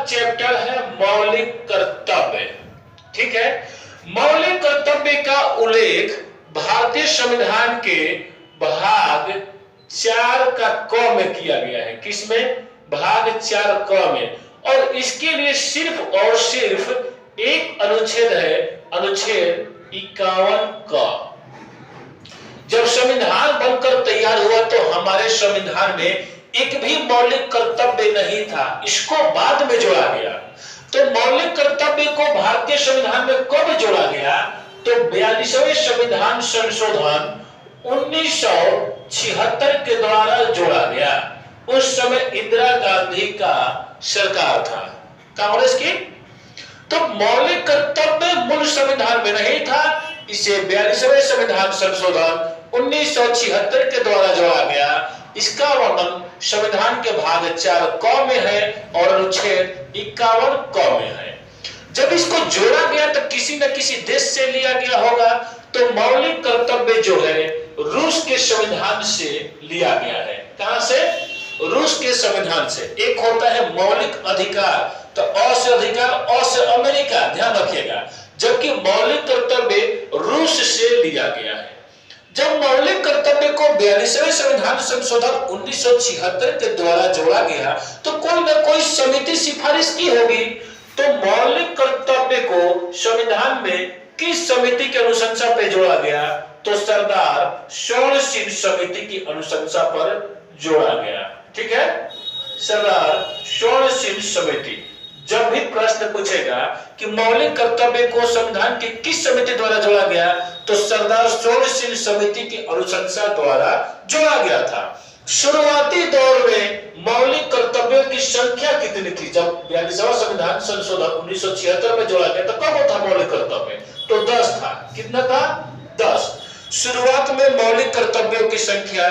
Chapter है मौलिक कर्तव्य। ठीक है, मौलिक कर्तव्य का उल्लेख भारतीय संविधान के भाग 4 का क में किया गया है। किसमें? भाग 4 क में। और इसके लिए सिर्फ और सिर्फ एक अनुच्छेद है, अनुच्छेद 51 क। जब संविधान बनकर तैयार हुआ तो हमारे संविधान में एक भी मौलिक कर्तव्य नहीं था, इसको बाद में जोड़ा गया। तो मौलिक कर्तव्य को भारतीय संविधान में कब जोड़ा गया? तो 42वें संविधान संशोधन 1976 के द्वारा जोड़ा गया। उस समय इंदिरा गांधी का सरकार था, कांग्रेस की। तो मौलिक कर्तव्य मूल संविधान में नहीं था, इसे 42वें संविधान संशोधन 1976 के द्वारा जोड़ा गया। इसका वर्णन संविधान के भाग 4 क में है और अनुच्छेद 51 क में है। जब इसको जोड़ा गया तो किसी न किसी देश से लिया गया होगा। तो मौलिक कर्तव्य जो है रूस के संविधान से लिया गया है। कहां से? रूस के संविधान से। एक होता है मौलिक अधिकार, तो अ से अधिकार, अ से अमेरिका, ध्यान रखिएगा। जबकि मौलिक कर्तव्य रूस से लिया गया है। जब मौलिक कर्तव्य को 42वें संविधान संशोधन 1976 के द्वारा जोड़ा गया तो कोई न कोई समिति सिफारिश की होगी। तो मौलिक कर्तव्य को संविधान में किस समिति की अनुशंसा पर जोड़ा गया? तो सरदार स्वर्णसिंह समिति की अनुशंसा पर जोड़ा गया। ठीक है, सरदार स्वर्णसिंह समिति। जब भी प्रश्न पूछेगा कि मौलिक कर्तव्य को संविधान की किस समिति द्वारा जोड़ा गया, तो सरदार स्वर्णसिंह समिति की अनुशंसा द्वारा जोड़ा गया था। शुरुआती दौर में मौलिक कर्तव्यों की संख्या कितनी थी? जब 42वां संविधान संशोधन 1976 में जोड़ा गया तो कब था मौलिक कर्तव्य? तो 10 था। कितना था? 10। शुरुआत में मौलिक कर्तव्यों की संख्या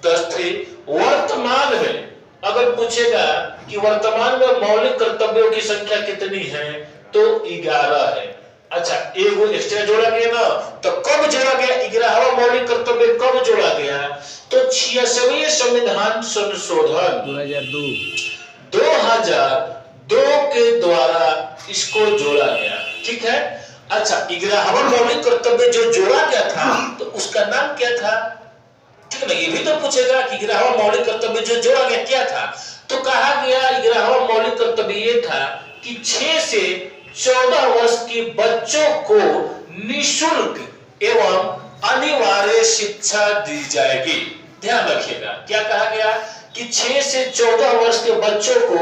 10 थी। वर्तमान में अगर पूछेगा कि वर्तमान में मौलिक कर्तव्यों की संख्या कितनी है, तो 11 है। अच्छा, एगो एक्स्ट्रा जोड़ा गया ना, तो कब जोड़ा गया? 11वां मौलिक कर्तव्य कब जोड़ा गया? तो 86वें संविधान संशोधन 2002 के द्वारा इसको जोड़ा गया। ठीक है। अच्छा, 11वां मौलिक कर्तव्य जो जोड़ा गया था तो उसका नाम क्या था? ठीक है ना, ये भी तो पूछेगा कि 11वां मौलिक कर्तव्य जो जोड़ा गया क्या था? तो कहा गया 11वां मौलिक कर्तव्य ये था कि 6 से 14 वर्ष के बच्चों को निःशुल्क एवं अनिवार्य शिक्षा दी जाएगी। ध्यान रखिएगा, क्या कहा गया कि 6 से 14 वर्ष के बच्चों को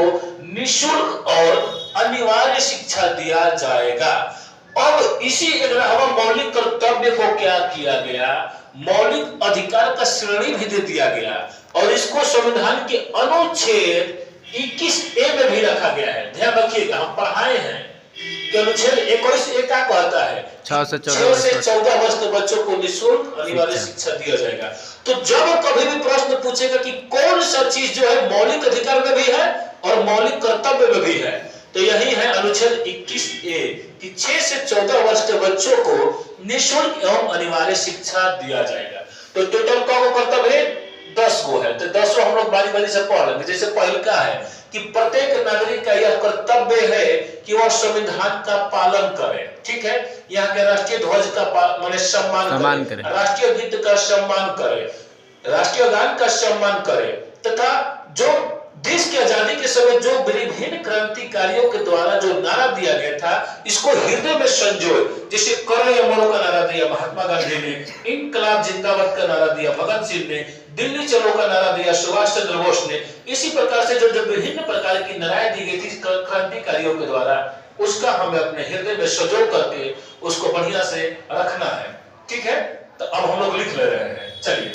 निःशुल्क और अनिवार्य शिक्षा दिया जाएगा। अब इसी 11वां मौलिक कर्तव्य को क्या किया गया? मौलिक अधिकार का श्रेणी भी दे दिया गया और इसको संविधान के अनुच्छेद 21A में भी रखा गया है। ध्यान रखिएगा, हम पढ़ाए हैं कि अनुच्छेद 21A क्या कहता है? 6 से 14 वर्ष के बच्चों को निःशुल्क अनिवार्य शिक्षा दिया जाएगा। तो जब कभी भी प्रश्न पूछेगा कि कौन सा चीज जो है मौलिक अधिकार में भी है और मौलिक कर्तव्य में भी है, तो यही है अनुच्छेद 21A कि 6 से 14 वर्ष के बच्चों को निःशुल्क एवं अनिवार्य शिक्षा दिया जाएगा। तो टोटल कौन कर्तव्य है? 10 गो है। तो 10 हम लोग बारी बारी से पढ़ लेंगे। जैसे पहला है कि प्रत्येक नागरिक का यह कर्तव्य है कि वह संविधान का पालन करे। ठीक है, यहाँ के राष्ट्रीय ध्वज का माने सम्मान करे, राष्ट्रीय गीत का सम्मान करे, राष्ट्रीय गान का सम्मान करे तथा जो देश की आजादी के समय जो विभिन्न क्रांतिकारियों के द्वारा जो नारा दिया गया था इसको हृदय में संजोए। जैसे करो या मरो का नारा दिया महात्मा गांधी ने, इनकलाब जिंदाबाद का नारा दिया भगत सिंह ने, दिल्ली चलो का नारा दिया सुभाष चंद्र बोस ने। इसी प्रकार से जो विभिन्न प्रकार की नाराएं दी गई थी क्रांतिकारियों के द्वारा, उसका हमें अपने हृदय में संजो करके उसको बढ़िया से रखना है। ठीक है, तो अब हम लोग लिख ले रहे हैं। चलिए।